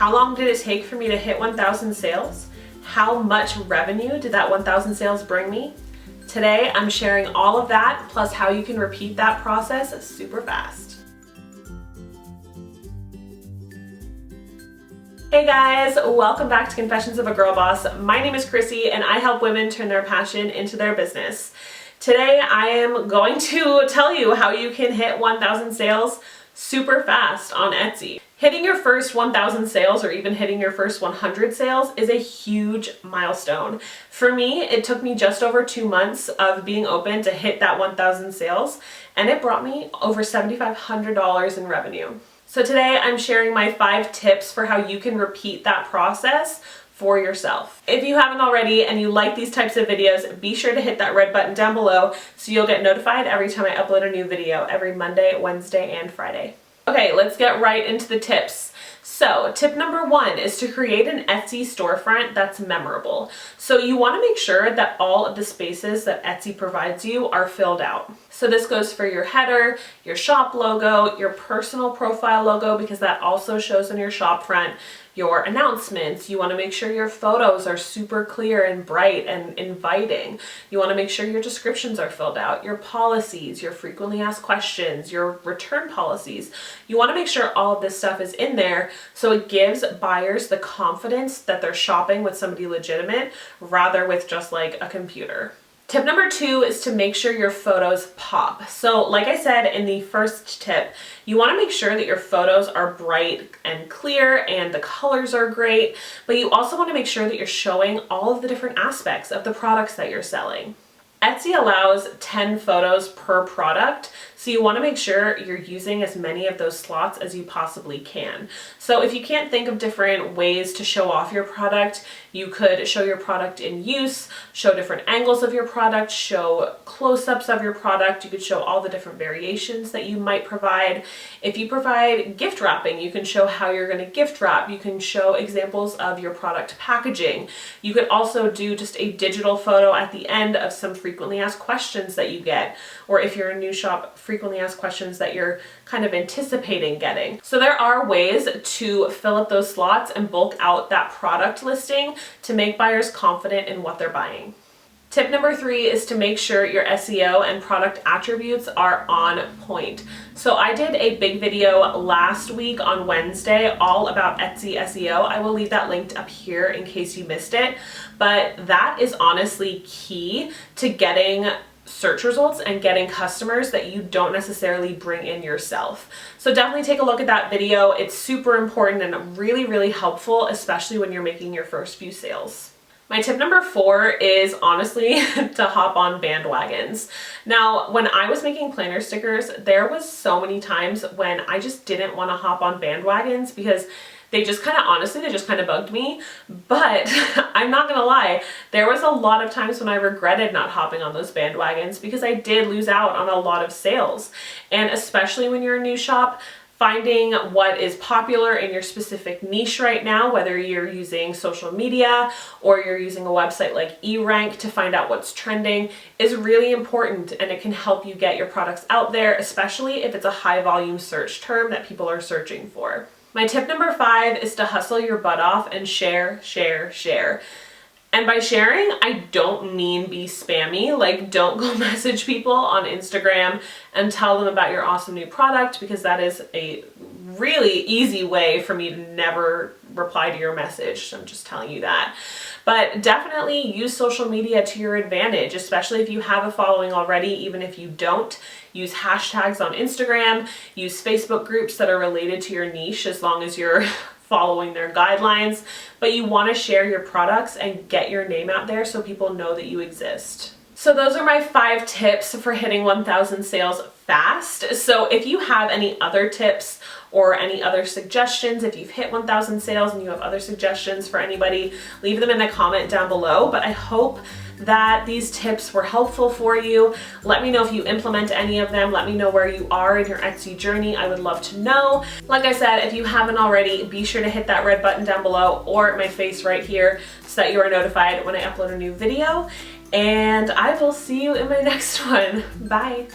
How long did it take for me to hit 1,000 sales? How much revenue did that 1,000 sales bring me? Today, I'm sharing all of that, plus how you can repeat that process super fast. Hey guys, welcome back to Confessions of a Girl Boss. My name is Chrissy and I help women turn their passion into their business. Today, I am going to tell you how you can hit 1,000 sales super fast on Etsy. Hitting your first 1,000 sales or even hitting your first 100 sales is a huge milestone. For me, it took me just over 2 months of being open to hit that 1,000 sales, and it brought me over $7,500 in revenue. So today I'm sharing my 5 tips for how you can repeat that process for yourself. If you haven't already and you like these types of videos, be sure to hit that red button down below so you'll get notified every time I upload a new video every Monday, Wednesday, and Friday. Okay, let's get right into the tips. So tip number 1 is to create an Etsy storefront that's memorable. So you want to make sure that all of the spaces that Etsy provides you are filled out. So this goes for your header, your shop logo, your personal profile logo, because that also shows on your shop front, your announcements. You want to make sure your photos are super clear and bright and inviting. You want to make sure your descriptions are filled out, your policies, your frequently asked questions, your return policies. You want to make sure all of this stuff is in there so it gives buyers the confidence that they're shopping with somebody legitimate rather with just like a computer. Tip number 2 is to make sure your photos pop. So like I said in the first tip, you want to make sure that your photos are bright and clear and the colors are great, but you also want to make sure that you're showing all of the different aspects of the products that you're selling. Etsy allows 10 photos per product, so you want to make sure you're using as many of those slots as you possibly can. So if you can't think of different ways to show off your product, you could show your product in use, show different angles of your product, show close-ups of your product. You could show all the different variations that you might provide. If you provide gift wrapping, you can show how you're going to gift wrap. You can show examples of your product packaging. You could also do just a digital photo at the end of some frequently asked questions that you get, or if you're a new shop, frequently asked questions that you're kind of anticipating getting. So there are ways to fill up those slots and bulk out that product listing to make buyers confident in what they're buying. Tip number 3 is to make sure your SEO and product attributes are on point. So I did a big video last week on Wednesday all about Etsy SEO. I will leave that linked up here in case you missed it, but that is honestly key to getting search results and getting customers that you don't necessarily bring in yourself. So definitely take a look at that video. It's super important and really, really helpful, especially when you're making your first few sales. My tip number 4 is honestly to hop on bandwagons. Now, when I was making planner stickers, there was so many times when I just didn't want to hop on bandwagons because they just kind of bugged me. But I'm not gonna lie, there was a lot of times when I regretted not hopping on those bandwagons because I did lose out on a lot of sales. And especially when you're a new shop, finding what is popular in your specific niche right now, whether you're using social media or you're using a website like eRank to find out what's trending, is really important, and it can help you get your products out there, especially if it's a high volume search term that people are searching for. My tip number 5 is to hustle your butt off and share, share, share. And by sharing, I don't mean be spammy. Like, don't go message people on Instagram and tell them about your awesome new product, because that is a really easy way for me to never reply to your message. I'm just telling you that. But definitely use social media to your advantage, especially if you have a following already. Even if you don't, use hashtags on Instagram, use Facebook groups that are related to your niche as long as you're following their guidelines. But you want to share your products and get your name out there so people know that you exist. So those are my 5 tips for hitting 1,000 sales fast. So if you have any other tips or any other suggestions, if you've hit 1,000 sales and you have other suggestions for anybody, leave them in the comment down below. But I hope that these tips were helpful for you. Let me know if you implement any of them. Let me know where you are in your Etsy journey. I would love to know. Like I said, if you haven't already, be sure to hit that red button down below or my face right here so that you are notified when I upload a new video. And I will see you in my next one. Bye.